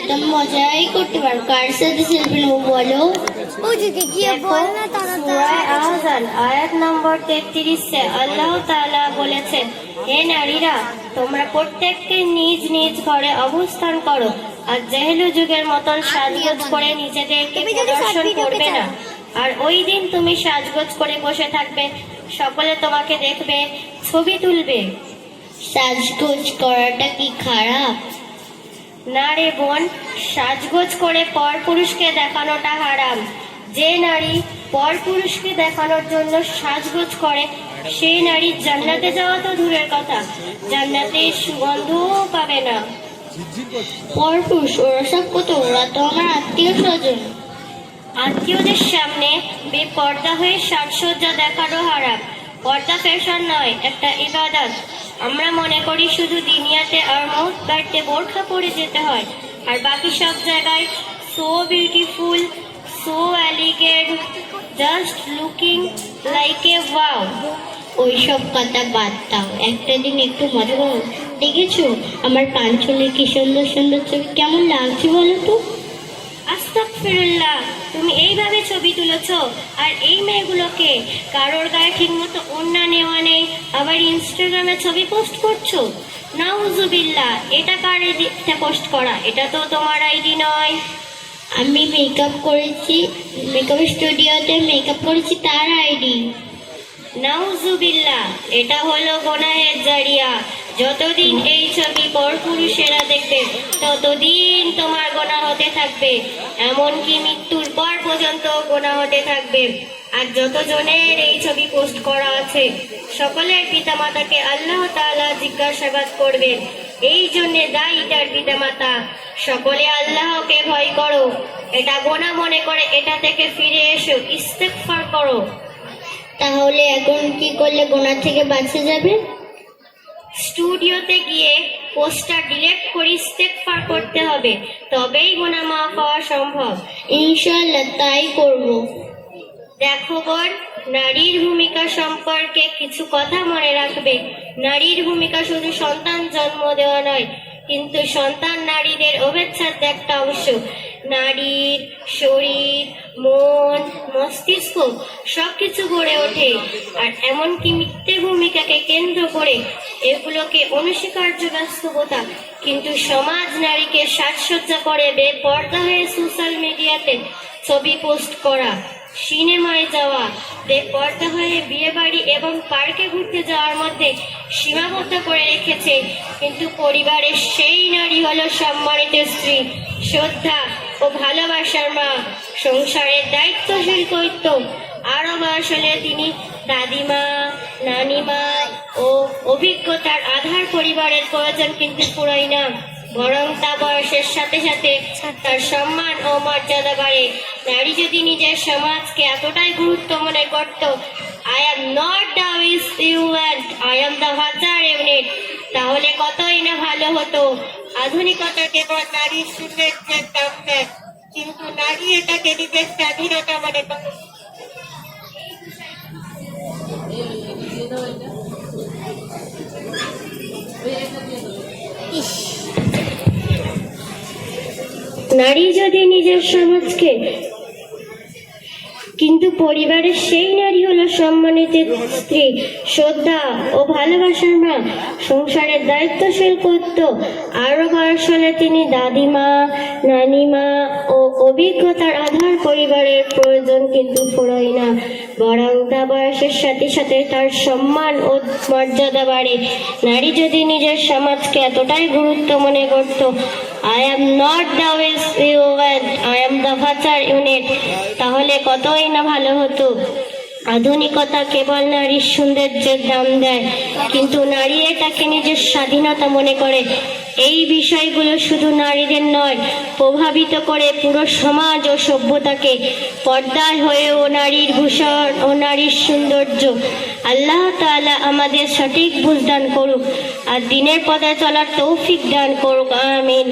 তো মজাই করতে পারো। কার সাথে সেলফি নেবো বলো? সূরা আহজান আয়াত নম্বর 33-এ আল্লাহ তাআলা বলেছেন, হে নারীরা, তোমরা প্রত্যেককে নিজ নিজ ঘরে অবস্থান করো আর জেহেলু যুগের মতন সাজগোজ করে নিজেদেরকে প্রদর্শন করবে না। আর ওই দিন তুমি সাজগোজ করে বসে থাকবে, সকলে তোমাকে দেখবে, ছবি তুলবে। সাজগোজ করাটা কি খারাপ? না রে বোন, সাজগোজ করে পরপুরুষকে দেখানোটা হারাম। যে নারী পরপুরুষকে দেখানোর জন্য সাজগোজ করে সেই নারী জান্নাতে যাওয়া তো দূরের কথা, জান্নাতের সুগন্ধও পাবে না। পরপুরুষ ওরা সব কত? ওরা তো আমার আত্মীয় স্বজন। আত্মীয়দের সামনে বেপর্দা হয়ে সাজসজ্জা দেখানো হারাম। পর্দা ফ্যাশন নয়, একটা ইবাদত। আমরা মনে করি শুধু দুনিয়াতে আর মৌত বাড়তে বোরখা পরে যেতে হয়, আর বাকি সব জায়গায় so beautiful, so elegant, just looking like a wow. ওইসব কথা বাদ দাও, একটা দিন একটু মজা করো। দেখেছো আমার পাঞ্চলের কি সুন্দর সুন্দর ছবি? কেমন লাগছে বলো তো? আস্তাগফিরুল্লাহ, তুমি এইভাবে ছবি তুলেছো? আর এই মেয়েগুলোকে কারোর গায়ে ঠিক মতো ওড়না নেওয়া নেই, আবার ইনস্টাগ্রামে ছবি পোস্ট করছো? নাউজুবিল্লাহ, এটা কার আইডিতে পোস্ট করা? এটা তো তোমার আইডি নয়। আমি মেকআপ করেছি, মেকআপ স্টুডিওতে মেকআপ করেছি, তার আইডি। নাউজুবিল্লাহ, এটা হলো গুনাহের জারিয়া। যতদিন এই ছবি পরপুরুষেরা দেখবে ততদিন তোমার গোনা হতে থাকবে, এমনকি মৃত্যুর পর পর্যন্ত গোনা হতে থাকবে। আর যতজনের এই ছবি পোস্ট করা আছে সকলের পিতামাতাকে আল্লাহ তাআলা জিজ্ঞাসাবাদ করবেন। এই জন্যে দায়ী তার পিতামাতা। সকলে আল্লাহকে ভয় করো, এটা গোনা মনে করে এটা থেকে ফিরে এসো, ইস্তেগফার করো। তাহলে এখন কি করলে গোনা থেকে বাঁচা যাবে? স্টুডিওতে গিয়ে পোস্টার ডিলিট করে ইস্তেগফার করতে হবে, তবেই গুনাহ মাফ হওয়া সম্ভব। ইনশাআল্লাহ তাই করব। দেখো বোন, নারীর ভূমিকা সম্পর্কে কিছু কথা মনে রাখবে। নারীর ভূমিকা শুধু সন্তান জন্ম দেওয়া নয়, কিন্তু সন্তান নারীদের অভিচ্ছেদ একটা অংশ। নারীর শরীর, মন, মস্তিষ্ক সবকিছু গড়ে ওঠে, আর এমনকি মিথ্যে ভূমিকাকে কেন্দ্র করে এগুলোকে অনস্বীকার্য বাস্তবতা। কিন্তু সমাজ নারীকে সাজসজ্জা করে বেপর্দা হয়ে সোশ্যাল মিডিয়াতে ছবি পোস্ট করা, সিনেমায় যাওয়া, বেপর্দা হয়ে বিয়ে বাড়ি এবং পার্কে ঘুরতে যাওয়ার মধ্যে সীমাবদ্ধ করে রেখেছে। কিন্তু পরিবারের সেই নারী হলো সম্মানিত স্ত্রী, শ্রদ্ধা ও ভালোবাসার মা, সংসারের দায়িত্বশীল কর্তৃত্ব। আরো বয়স হলে তিনি দাদিমা, নানিমা ও অভিজ্ঞতার আধার। পরিবারের প্রয়োজন কিন্তু পুরোই না, বরং তা বয়সের সাথে সাথে তার সম্মান ও মর্যাদা বাড়ে। নারী যদি নিজের সমাজকে এতটাই গুরুত্ব মনে করত, I am not the wish you want, I am the voucher unit, তাহলে কতই না ভালো হতো। আধুনিকতা কেবল নারীর সৌন্দর্যের দাম দেয়, কিন্তু নারী এটাকে নিজের স্বাধীনতা মনে করে। নারী যদি নিজের সমাজকে, কিন্তু পরিবারের সেই নারী হলো সম্মানিত স্ত্রী, শ্রদ্ধা ও ভালোবাসার মা, সংসারের দায়িত্বশীল কর্তৃত্ব। আরো বয়স হলে তিনি দাদিমা, নানিমা ও অভিজ্ঞতার আধার। পরিবারের প্রয়োজন কিন্তু ফুরোয় না, বরং তা বয়সের সাথে সাথে তার সম্মান ও মর্যাদা বাড়ে। নারী যদি নিজের সমাজকে এতটাই গুরুত্ব মনে করত, I am not the wish you want, I am the future unit, তাহলে কতই না ভালো হতো। আধুনিকতা কেবল নারীর সৌন্দর্যের দাম দেয়, কিন্তু নারী এটাকে নিজের স্বাধীনতা মনে করে। এই বিষয়গুলো শুধু নারীদের নয়, প্রভাবিত করে পুরো সমাজ ও সভ্যতাকে। পর্দায় হয়েও নারীর ভূষণ ও নারীর সৌন্দর্য। আল্লাহ তাআলা আমাদের সঠিক বুঝ দান করুক আর দিনের পথে চলার তৌফিক দান করুক, আমিন।